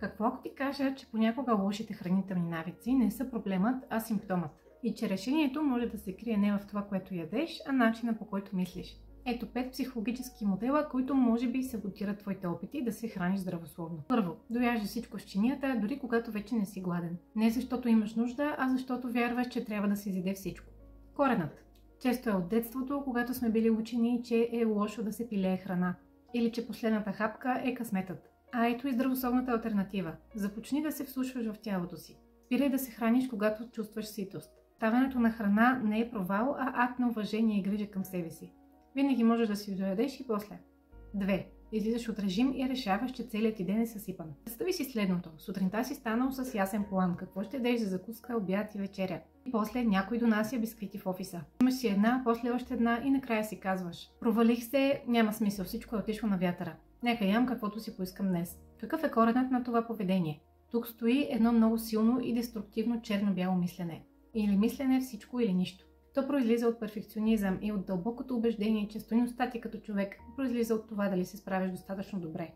Какво ако ти кажа, че понякога лошите хранителни навици не са проблемът, а симптомът? И че решението може да се крие не в това, което ядеш, а начина, по който мислиш. Ето 5 психологически модела, които може би саботират твоите опити да се храниш здравословно. Първо, дояжда всичко с чинията, дори когато вече не си гладен. Не защото имаш нужда, а защото вярваш, че трябва да се изяде всичко. Коренът. Често е от детството, когато сме били учени, че е лошо да се пилее храна. Или че последната хапка е късметът. А ето и здравословната алтернатива. Започни да се вслушваш в тялото си. Спирай да се храниш, когато чувстваш ситост. Ставането на храна не е провал, а акт на уважение и грижа към себе си. Винаги можеш да си доядеш и после. 2. Излизаш от режим и решаваш, че целият ти ден е съсипан. Представи си следното. Сутринта си станал с ясен план. Какво ще ядеш за закуска, обяд и вечеря. И после някой донася бисквити в офиса. Имаш си една, после още една и накрая си казваш: провалих се, няма смисъл, всичко е отишло на вятъра. Нека ям каквото си поискам днес. Какъв е коренът на това поведение? Тук стои едно много силно и деструктивно черно-бяло мислене. Или мислене всичко или нищо. То произлиза от перфекционизъм и от дълбокото убеждение, че стойността ти като човек произлиза от това дали се справиш достатъчно добре.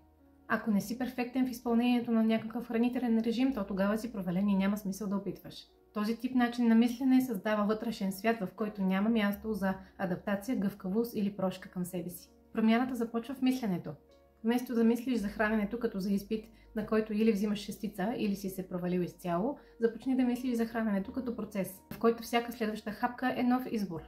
Ако не си перфектен в изпълнението на някакъв хранителен режим, то тогава си провален и няма смисъл да опитваш. Този тип начин на мислене създава вътрешен свят, в който няма място за адаптация, гъвкавост или прошка към себе си. Промяната започва в мисленето. Вместо да мислиш за храненето като за изпит, на който или взимаш шестица, или си се провалил изцяло, започни да мислиш за храненето като процес, в който всяка следваща хапка е нов избор.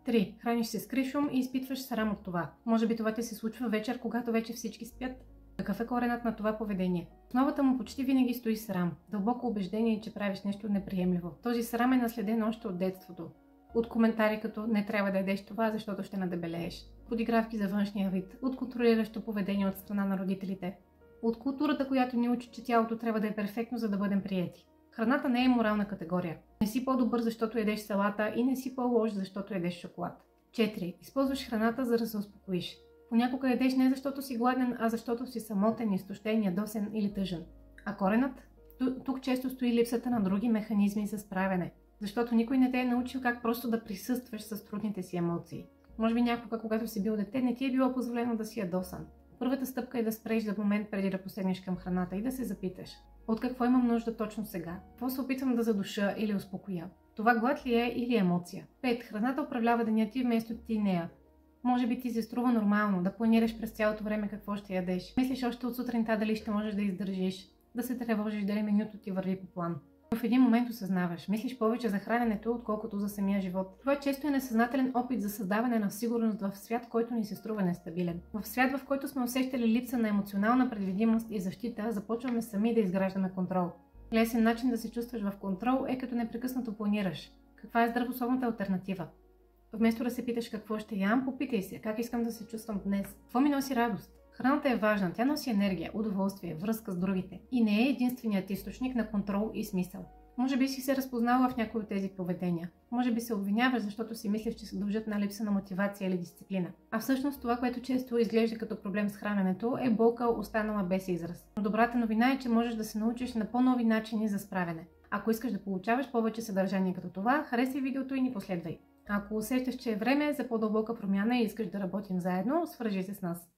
3. Храниш се с кришум и изпитваш срам от това. Може би това ти се случва вечер, когато вече всички спят. Какъв е коренът на това поведение? В основата му почти винаги стои срам, дълбоко убеждение, че правиш нещо неприемливо. Този срам е наследен още от детството. От коментари като "не трябва да ядеш това, защото ще надебелееш", подигравки за външния вид, от контролиращо поведение от страна на родителите, от културата, която ни учи, че тялото трябва да е перфектно, за да бъдем приети. Храната не е морална категория. Не си по-добър, защото ядеш салата, и не си по-лош, защото ядеш шоколад. 4. Използваш храната, за да се успокоиш. Понякога ядеш не защото си гладен, а защото си самотен, изтощен, ядосен или тъжен. А коренът? Тук често стои липсата на други механизми за справяне. Защото никой не те е научил как просто да присъстваш с трудните си емоции. Може би някога, когато си бил дете, не ти е било позволено да си ядосан. Първата стъпка е да спреш за момент преди да посегнеш към храната и да се запиташ: от какво имам нужда точно сега? Какво се опитвам да задуша или успокоя? Това глад ли е или емоция? 5. Храната управлява деня ти вместо ти нея. Може би ти се струва нормално да планираш през цялото време какво ще ядеш. Мислиш още от сутринта дали ще можеш да издържиш, да се тревожиш дали менюто ти върви по план. В един момент осъзнаваш, мислиш повече за храненето, отколкото за самия живот. Това често е несъзнателен опит за създаване на сигурност в свят, който ни се струва нестабилен. В свят, в който сме усещали липса на емоционална предвидимост и защита, започваме сами да изграждаме контрол. Лесен начин да се чувстваш в контрол е като непрекъснато планираш. Каква е здравословната алтернатива? Вместо да се питаш какво ще ям, попитай се как искам да се чувствам днес. Какво ми носи радост? Храната е важна, тя носи енергия, удоволствие, връзка с другите и не е единственият източник на контрол и смисъл. Може би си се разпознала в някои от тези поведения. Може би се обвиняваш, защото си мислиш, че се дължат на липса на мотивация или дисциплина. А всъщност това, което често изглежда като проблем с храненето, е болка, останала без израз. Но добрата новина е, че можеш да се научиш на по-нови начини за справяне. Ако искаш да получаваш повече съдържание като това, харесай видеото и ни последвай. Ако усещаш, че е време за по-дълбока промяна и искаш да работим заедно, свържи се с нас.